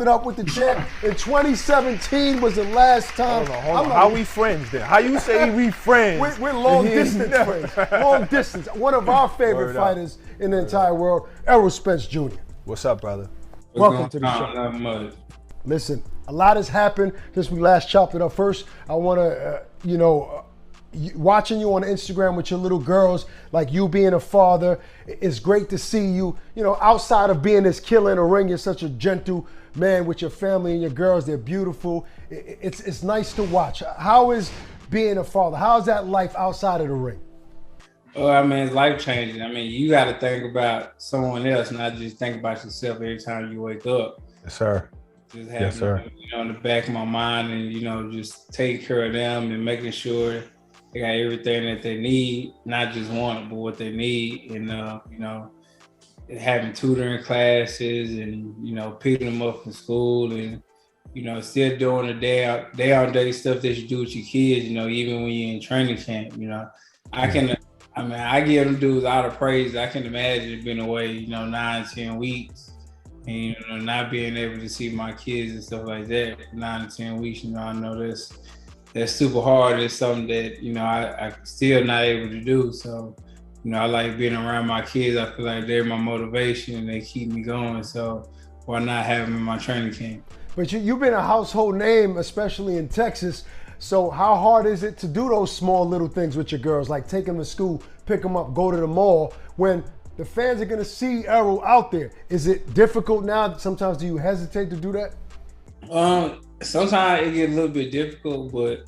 it up with the champ. In 2017 was the last time. Hold on. How we friends then? How you say we friends? We're long distance friends. Long distance. One of our favorite fighters in the entire world, Errol Spence Jr. What's up, brother? Welcome to the show. Not much. Listen, a lot has happened since we last chopped it up. First, I want to, watching you on Instagram with your little girls, like you being a father, it's great to see you, outside of being this killer in the ring, you're such a gentle man with your family and your girls. They're beautiful. It's nice to watch. How is being a father? How's that life outside of the ring? Oh, it's life-changing. You got to think about someone else, not just think about yourself every time you wake up. Yes, sir. Just having, in the back of my mind and, just taking care of them and making sure they got everything that they need, not just want, but what they need. And, having tutoring classes and, picking them up from school and, still doing the day-on-day stuff that you do with your kids, even when you're in training camp, I give them dudes all the praise. I can imagine being away, 9-10 weeks and, not being able to see my kids and stuff like that. 9 to 10 weeks, I know that's super hard. It's something that, I still not able to do. So, I like being around my kids. I feel like they're my motivation and they keep me going. So why not have them in my training camp? But you've been a household name, especially in Texas. So how hard is it to do those small little things with your girls, like take them to school, pick them up, go to the mall, when the fans are gonna see Errol out there? Is it difficult now? Sometimes do you hesitate to do that? Sometimes it gets a little bit difficult, but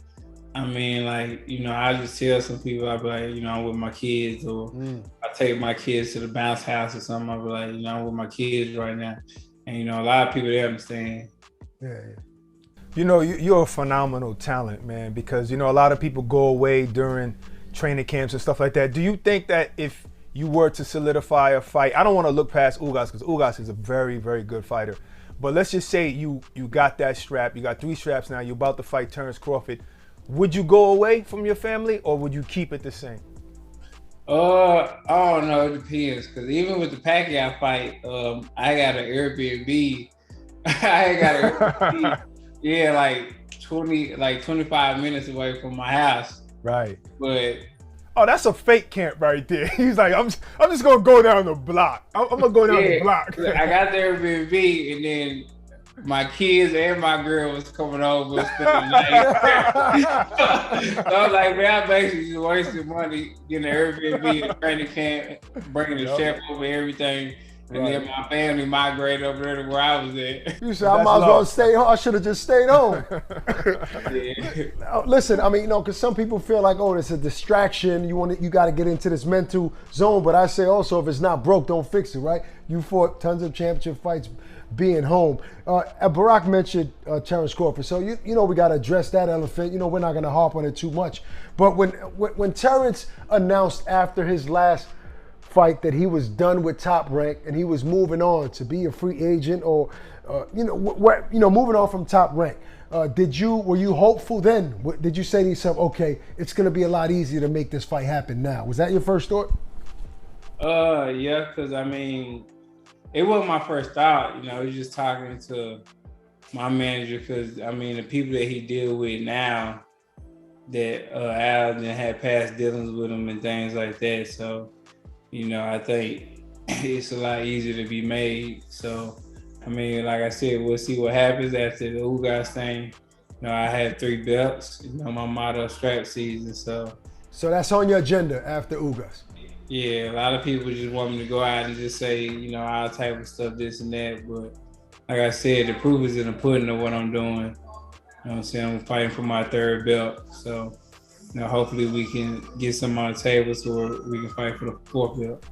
I just tell some people, I'll be like, I'm with my kids, or I take my kids to the bounce house or something. I'll be like, I'm with my kids right now. And, a lot of people, they understand. Yeah. You're a phenomenal talent, man, because, a lot of people go away during training camps and stuff like that. Do you think that if you were to solidify a fight, I don't want to look past Ugas because Ugas is a very, very good fighter, but let's just say you got that strap, you got 3 straps now, you're about to fight Terrence Crawford. Would you go away from your family or would you keep it the same? I don't know, it depends, because even with the Pacquiao fight, I got an Airbnb. Yeah, like 25 minutes away from my house. Right. But that's a fake camp right there. He's like, I'm just gonna go down the block. I'm gonna go down the block. I got the Airbnb, and then my kids and my girl was coming over and spending the night. So I was like, man, I basically just wasted money getting an Airbnb, the training camp, bringing the chef over, everything. And then my family migrated over there to where I was at. You said, I might as well stay home. I should have just stayed home. Listen, because some people feel like, it's a distraction. You got to get into this mental zone. But I say also, if it's not broke, don't fix it, right? You fought tons of championship fights being home. Barak mentioned Terrence Crawford. So, we got to address that elephant. We're not going to harp on it too much. But when Terrence announced after his last fight that he was done with Top Rank and he was moving on to be a free agent or moving on from Top Rank, were you hopeful then? Did you say to yourself, okay, it's going to be a lot easier to make this fight happen now? Was that your first thought? Yeah, because it wasn't my first thought. I was just talking to my manager because the people that he deal with now, that Al had past dealings with him and things like that. So I think it's a lot easier to be made. So, like I said, we'll see what happens after the Ugas thing. I had 3 belts, my motto, strap season. So that's on your agenda after Ugas? Yeah, a lot of people just want me to go out and just say, all type of stuff, this and that. But like I said, the proof is in the pudding of what I'm doing. I'm saying? I'm fighting for my 3rd belt. So, hopefully we can get some on the table so we can fight for the 4th belt.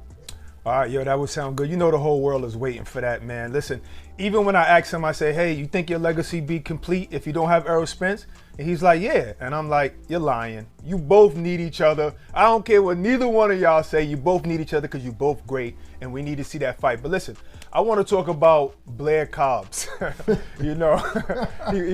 All right, that would sound good. The whole world is waiting for that, man. Listen, even when I ask him, I say, hey, you think your legacy be complete if you don't have Errol Spence? And he's like, yeah. And I'm like, you're lying. You both need each other. I don't care what neither one of y'all say. You both need each other because you're both great, and we need to see that fight. But listen, I want to talk about Blair Cobbs. He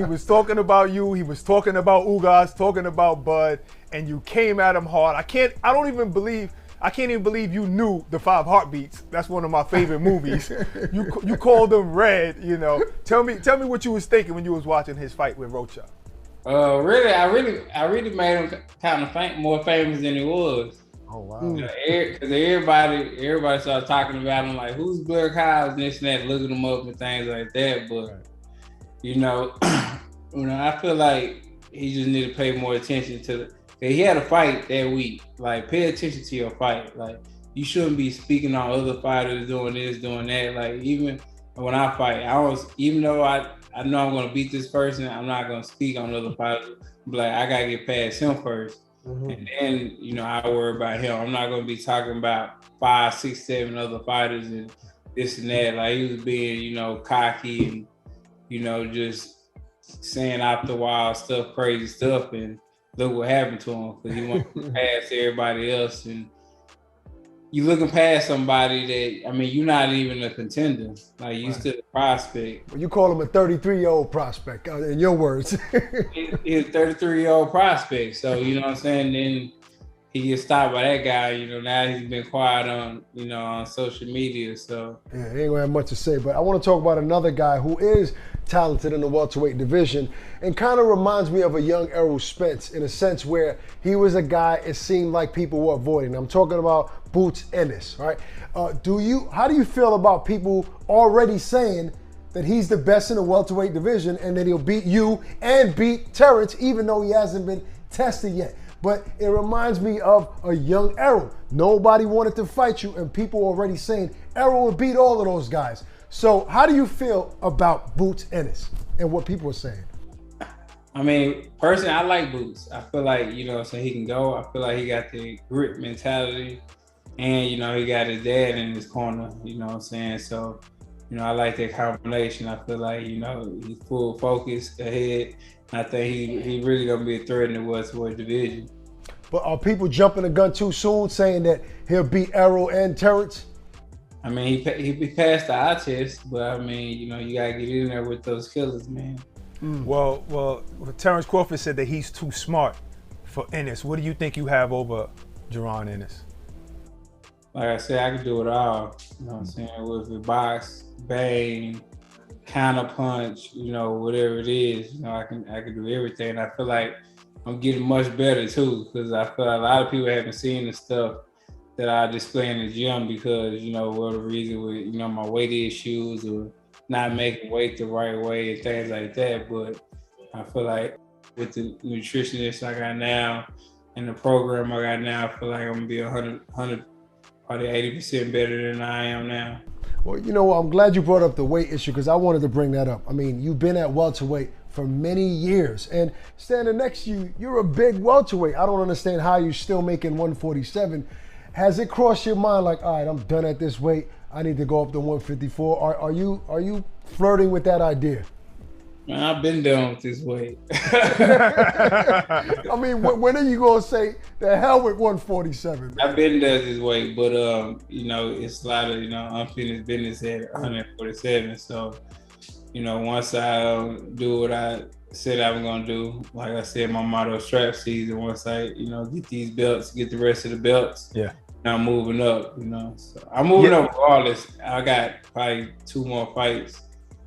was talking about you. He was talking about Ugas, talking about Bud, and you came at him hard. I don't even believe I can't even believe you knew the 5 Heartbeats. That's one of my favorite movies. You called them Red. You know, tell me what you was thinking when you was watching his fight with Rocha. Really, I really made him kind of more famous than he was. Oh wow! Because everybody started talking about him, like who's Blair Kyles and this and that, looking him up and things like that. But you know, I feel like he just need to pay more attention to he had a fight that week. Like, pay attention to your fight. Like, you shouldn't be speaking on other fighters doing this, doing that. Like, even when I fight, even though I know I'm gonna beat this person, I'm not gonna speak on other fighters. But like, I gotta get past him first. Mm-hmm. And then, I worry about him. I'm not gonna be talking about 5, 6, 7 other fighters and this and that. Like, he was being, cocky and, just saying out the wild stuff, crazy stuff, and look what happened to him, because he went past everybody else, and you looking past somebody that, you're not even a contender. Like, you still a prospect. Well, you call him a 33-year-old prospect, in your words. He's a 33-year-old prospect. So, you know what I'm saying? Then he gets stopped by that guy. Now he's been quiet on, on social media. So yeah, he ain't gonna have much to say. But I want to talk about another guy who is talented in the welterweight division and kind of reminds me of a young Errol Spence in a sense where he was a guy it seemed like people were avoiding. I'm talking about Boots Ennis, right? How do you feel about people already saying that he's the best in the welterweight division and that he'll beat you and beat Terrence even though he hasn't been tested yet? But it reminds me of a young Errol. Nobody wanted to fight you, and people already saying Errol would beat all of those guys. So how do you feel about Boots Ennis and what people are saying? Personally, I like Boots. I feel like, so he can go. I feel like he got the grit mentality, and, he got his dad in his corner, you know what I'm saying? So, I like that combination. I feel like, he's full focus ahead. I think he really gonna be a threat in the welterweight division. But are people jumping the gun too soon, saying that he'll beat Errol and Terrence? He passed the eye test, but you gotta get in there with those killers, man. Well, Terrence Crawford said that he's too smart for Ennis. What do you think you have over Jaron Ennis? Like I said, I can do it all. You know what I'm saying? With the box, bang, counter punch, whatever it is, I can do everything. I feel like I'm getting much better too, because I feel like a lot of people haven't seen the stuff that I display in the gym because, what the reason with, my weight issues or not making weight the right way and things like that. But I feel like with the nutritionist I got now and the program I got now, I feel like I'm gonna be 100, probably 80% better than I am now. Well, I'm glad you brought up the weight issue because I wanted to bring that up. You've been at welterweight for many years, and standing next to you, you're a big welterweight. I don't understand how you're still making 147. Has it crossed your mind like, all right, I'm done at this weight, I need to go up to 154? Are you flirting with that idea? Man, I've been done with this weight. When are you gonna say the hell with 147? I've been done this weight, but it's a lot of unfinished business at 147. So, once I do what I said I was gonna do, like I said, my motto is strap season. Once I get these belts, get the rest of the belts. Yeah. Now I'm moving up. So I'm moving up regardless. I got probably 2 more fights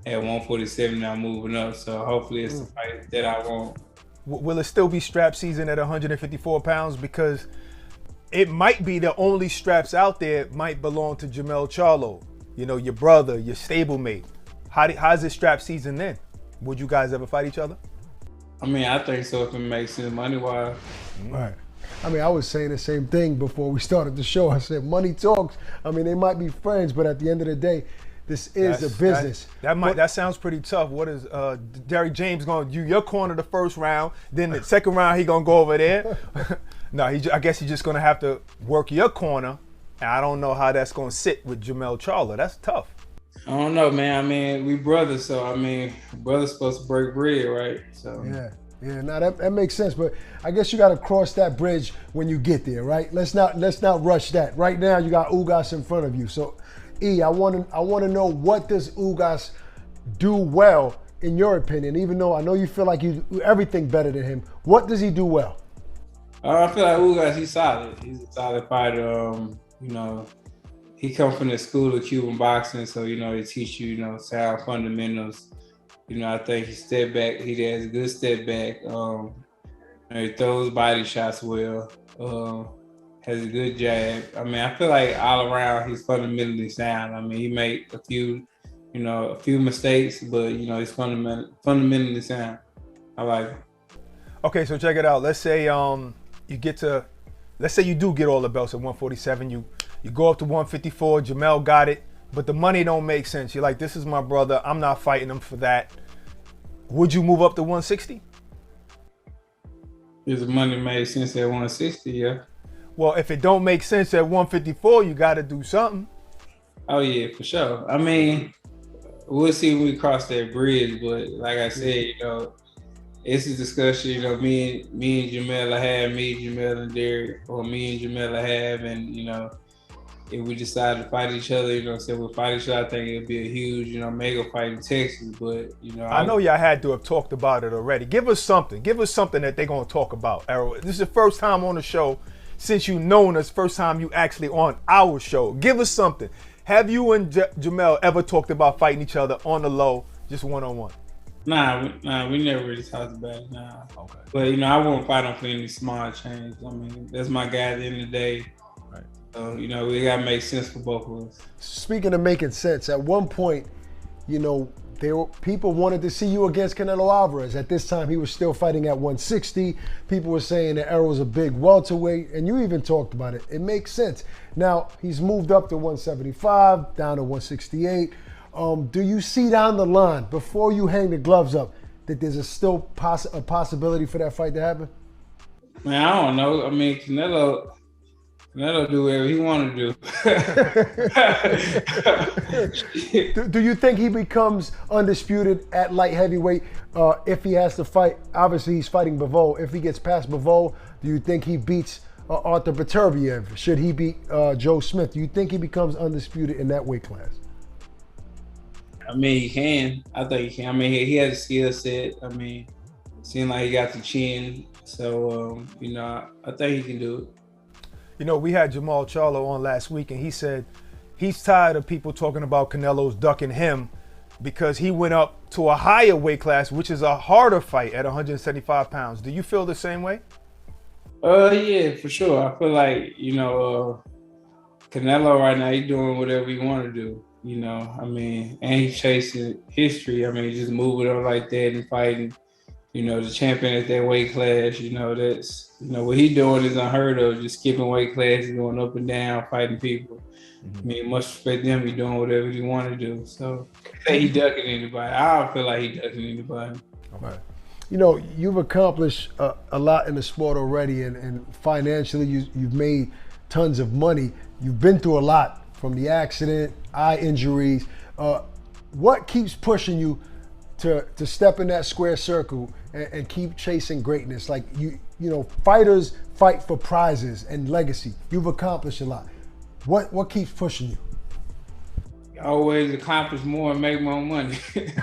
at 147 now, moving up. So hopefully it's the fight that I want. Will it still be strap season at 154 pounds? Because it might be the only straps out there might belong to Jermell Charlo. Your brother, your stablemate. How's it strap season then? Would you guys ever fight each other? I think so if it makes sense money-wise. Right. I was saying the same thing before we started the show. I said money talks. They might be friends, but at the end of the day, this is a business. That sounds pretty tough. What is Derrick James going to do? Your corner the first round, then the second round he going to go over there? No, I guess he's just going to have to work your corner, and I don't know how that's going to sit with Jermell Charlo. That's tough. I don't know, man. We brothers, so brothers supposed to break bread, right? So yeah. No, that makes sense. But I guess you got to cross that bridge when you get there, right? Let's not rush that. Right now, you got Ugas in front of you. So, I want to know, what does Ugas do well in your opinion? Even though I know you feel like you do everything better than him, what does he do well? I feel like Ugas, he's solid. He's a solid fighter. You know, he come from the school of Cuban boxing, so they teach you, sound fundamentals. I think he step back. He has a good step back. He throws body shots well. Has a good jab. I mean, I feel like all around he's fundamentally sound. I mean, he made a few mistakes, but he's fundamentally sound. I like him. Okay, so check it out. Let's say let's say you do get all the belts at 147. You go up to 154. Jamel got it, but the money don't make sense. You're like, this is my brother. I'm not fighting him for that. Would you move up to 160? If the money made sense at 160, yeah. Well, if it don't make sense at 154, you got to do something. Oh yeah, for sure. I mean, we'll see when we cross that bridge. But like I said, it's a discussion. Me and Jamel have, me, Jamel and Derek, or me and Jamel have, and if we decide to fight each other, say we'll fight each other, I think it'll be a huge, mega fight in Texas. But I know y'all had to have talked about it already. Give us something. Give us something that they're gonna talk about, Errol. This is the first time on the show since you've known us. First time you actually on our show. Give us something. Have you and Jamel ever talked about fighting each other on the low, just one-on-one? Nah, we never really talked about it. Nah. Okay. But I won't fight him for any small change. I mean, that's my guy at the end of the day. Right. So we gotta make sense for both of us. Speaking of making sense, at one point, people wanted to see you against Canelo Alvarez. At this time, he was still fighting at 160. People were saying that Errol's a big welterweight, and you even talked about it. It makes sense. Now, he's moved up to 175, down to 168. Do you see down the line, before you hang the gloves up, that there's a possibility for that fight to happen? Man, I don't know. I mean, Canelo do whatever he want to do. Do you think he becomes undisputed at light heavyweight if he has to fight? Obviously, he's fighting Bivol. If he gets past Bivol, do you think he beats Arthur Beterbiev? Should he beat Joe Smith? Do you think he becomes undisputed in that weight class? I mean, he can. I think he can. I mean, he has a skill set. I mean, it seems like he got the chin. So, I think he can do it. We had Jamal Charlo on last week, and he said he's tired of people talking about Canelo's ducking him because he went up to a higher weight class, which is a harder fight at 175 pounds. Do you feel the same way? Yeah, for sure. I feel like, Canelo right now, he's doing whatever he want to do. I mean, and he's chasing history. I mean, just moving on like that and fighting, the champion at that weight class. That's, what he's doing is unheard of. Just skipping weight classes, going up and down, fighting people. Mm-hmm. I mean, much respect him. He's doing whatever he want to do. So, say he ducking anybody. I don't feel like he ducking anybody. Okay. You've accomplished a lot in the sport already, and financially, you've made tons of money. You've been through a lot. From the accident, eye injuries, what keeps pushing you to step in that square circle and keep chasing greatness? Like fighters fight for prizes and legacy. You've accomplished a lot. What keeps pushing you? Always accomplish more and make more money.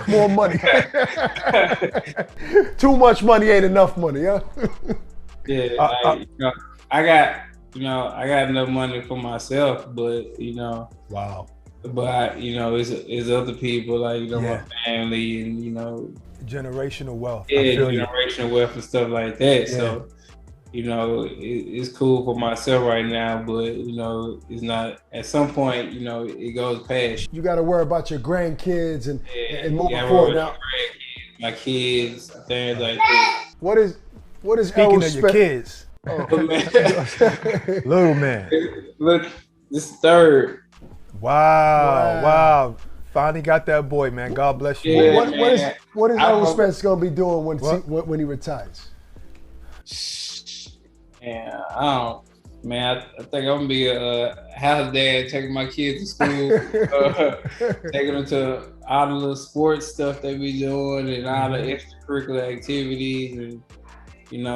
More money. Too much money ain't enough money, huh? Yeah, I got enough money for myself, but wow. But it's other people like my family and generational wealth. Yeah, generational wealth and stuff like that. Yeah. So it's cool for myself right now, but it's not. At some point, it goes past. You got to worry about your grandkids and moving forward now. My kids, things like that. What is speaking of your kids? Oh. Little man. Look, this is third. Wow. Finally got that boy, man. God bless you. Yeah, what is Errol Spence going to be doing when he retires? Yeah, I think I'm going to be a house dad, taking my kids to school, taking them to all the little sports stuff they be doing and all the extracurricular activities and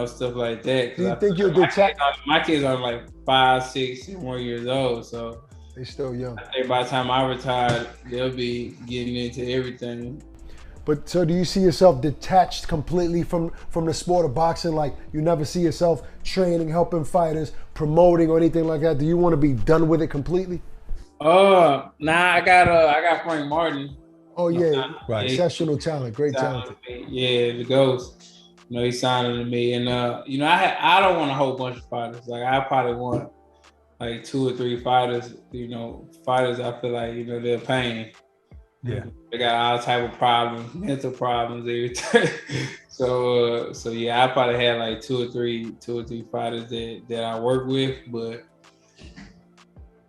stuff like that. Do you think you'll get my kids are like 5, 6, and 1 years old, so they're still young. I think by the time I retire, they'll be getting into everything. But so do you see yourself detached completely from the sport of boxing? Like you never see yourself training, helping fighters, promoting or anything like that? Do you want to be done with it completely? Nah, I got Frank Martin. Oh yeah, Right. exceptional talent, great talent. Yeah, the Ghost. He signed to me, and I don't want a whole bunch of fighters. Like I probably want like 2 or 3 fighters. Fighters I feel like they're paying. Yeah. They got all type of problems, mental problems, everything. so yeah, I probably had like 2 or 3 fighters that I work with, but.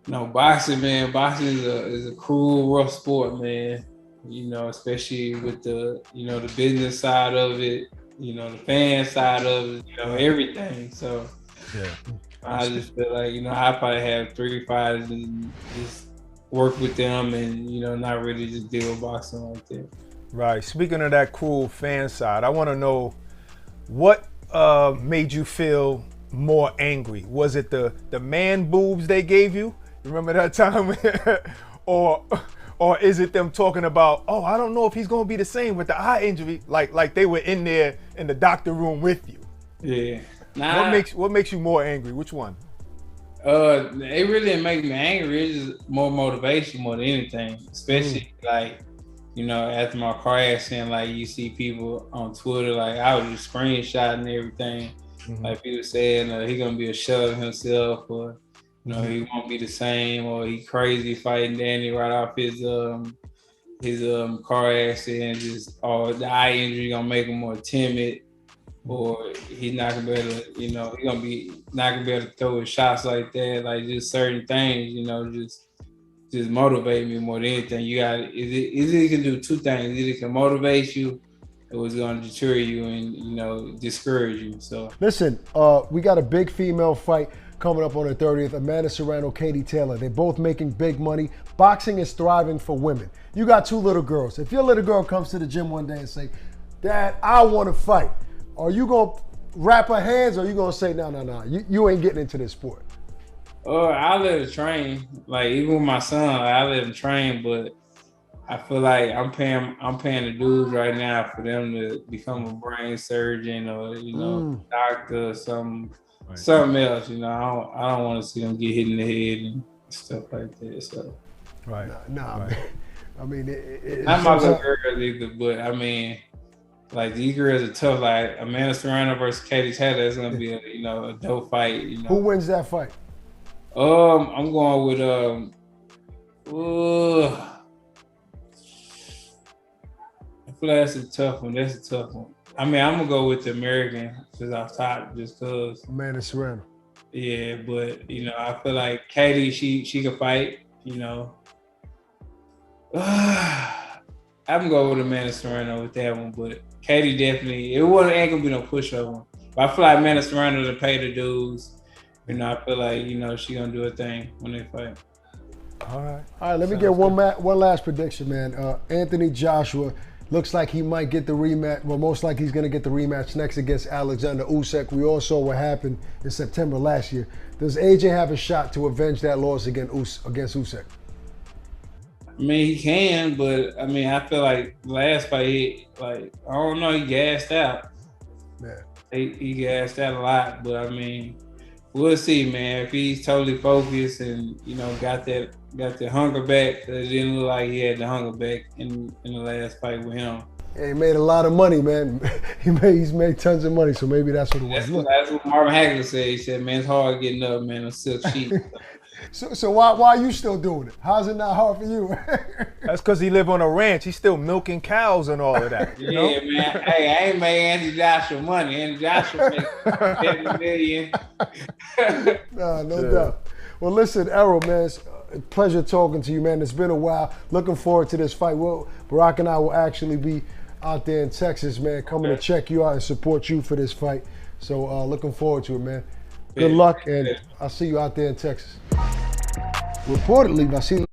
No, boxing, man. Boxing is a cruel, rough sport, man. Especially with the business side of it, the fan side of it, everything. So Yeah. I just feel like, I probably have 3 fighters and just work with them and, not really just deal with boxing like that. Right. Speaking of that cruel fan side, I want to know what made you feel more angry? Was it the man boobs they gave you? Remember that time? or is it them talking about, oh, I don't know if he's gonna be the same with the eye injury, like they were in there in the doctor room with you? Yeah. What makes you more angry? Which one? It really didn't make me angry. It's just more motivation more than anything. Especially after my car accident, like you see people on Twitter, like I was just screenshotting everything. Mm-hmm. Like people saying he gonna be a shell of himself, or he won't be the same, or he crazy fighting Danny right off his car accident, the eye injury gonna make him more timid, or he's not gonna be able to, he's gonna be not gonna be able to throw his shots like that. Like just certain things, just motivate me more than anything. You got it can do 2 things. Either it can motivate you, or it's gonna deter you and discourage you. So listen, we got a big female fight coming up on the 30th, Amanda Serrano, Katie Taylor. They're both making big money. Boxing is thriving for women. You got 2 little girls. If your little girl comes to the gym one day and say, Dad, I want to fight, are you going to wrap her hands, or are you going to say, no, you ain't getting into this sport? I let her train. Like even with my son, I let him train, but I feel like I'm paying the dudes right now for them to become a brain surgeon or doctor or something. Right. Something else, I don't want to see them get hit in the head and stuff like that. So, right, right. I mean, not my little girls either, but I mean, like these girls are tough. Like Amanda Serrano versus Katie Taylor is gonna be a dope fight. Who wins that fight? I'm going with I feel like that's a tough one. I mean, I'm gonna go with the American just off top, just cause. Amanda Serrano. Yeah, but I feel like Katie, she can fight. I'm gonna go with Amanda Serrano with that one, but Katie definitely. Ain't gonna be no pushover one. But I feel like Amanda Serrano to pay the dues. I feel like she gonna do a thing when they fight. All right. Let me get one last prediction, man. Anthony Joshua. Looks like he might get the rematch. Well, most likely he's going to get the rematch next against Alexander Usyk. We all saw what happened in September last year. Does AJ have a shot to avenge that loss against Usyk? I mean, he can, but I mean, I feel like last fight, I don't know, he gassed out. Yeah. He gassed out a lot, but I mean, we'll see, man. If he's totally focused and got the hunger back, because it didn't look like he had the hunger back in the last fight with him. Yeah, he made a lot of money, man. He's made tons of money, so maybe that's what it was. That's what Marvin Hagler said. He said, "Man, it's hard getting up, man, on silk sheet." So why are you still doing it? How's it not hard for you? That's because he live on a ranch. He's still milking cows and all of that. Yeah, man. Hey, I ain't made Anthony Joshua money. Anthony Joshua made $70 million. No doubt. Well, listen, Errol, man, it's a pleasure talking to you, man. It's been a while. Looking forward to this fight. Barak and I will actually be out there in Texas, man, coming to check you out and support you for this fight. So looking forward to it, man. Good luck, and I'll see you out there in Texas. Reportedly, Vasily